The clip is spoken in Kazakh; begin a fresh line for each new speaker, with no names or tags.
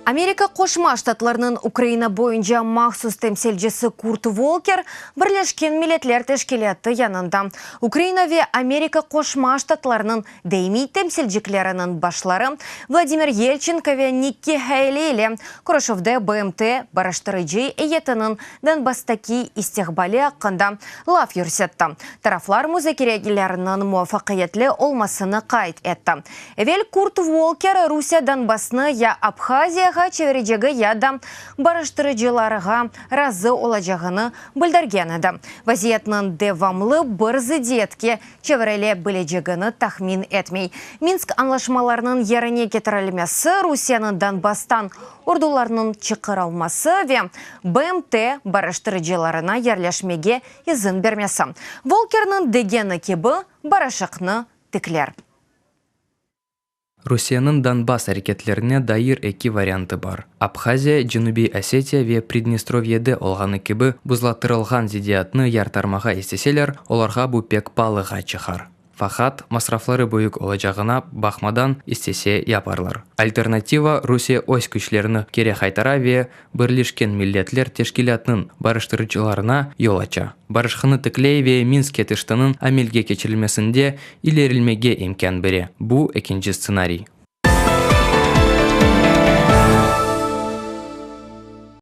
Америка Кошма Штатларының Украина бойынша махсус темселжесі Курт Волкер Бірлешкен Миллетлер Тешкелеті янында. Украина ве Америка Кошма Штатларының дейми темселжіклерінің башлары Владимир Ельченко ве Никки Хейлейле Курашовде БМТ бараштырыжы эйетінің Донбастаки истихбали ақында лав юрсетті. Тарафлар музакерегілерінің муафақиетлі олмасыны қайт етті. Эвел Курт Волкер Русия Донбасны я Абхазия чевережегі яда бараштырыжыларыға разы олажағыны білдірген еді. Вазиетнің девамлы бірзі детке чевереле білежегіні тахмин етмей. Минск анлашмаларының еріне кетірілмесі, Русияның Донбастан ордуларының чықыралмасы ве БМТ бараштырыжыларына ерлешмеге изін бермесі. Волкерның дегені кебі барашықны тіклер.
Русияның Донбасс әрекетлеріне дайыр эки варианты бар. Абхазия, Джануби Осетия ве Приднестровьеде олғаны кебі бұзлаттырылған зидиятны яртармаға естеселер, оларға бұ пек палыға чықар. Фахат масрафлары бойық олажағына бақмадан істесе япарлар. Альтернатива Русия ось күчлеріні кере қайтара ве Бірлешкен Миллетлер Тешкелятның барыштырычыларына yol ача. Барышқыны тіклей ве Минск кетіштінің амелге кечілмесінде илерілмеге имкан бере. Бұ екінші сценарий.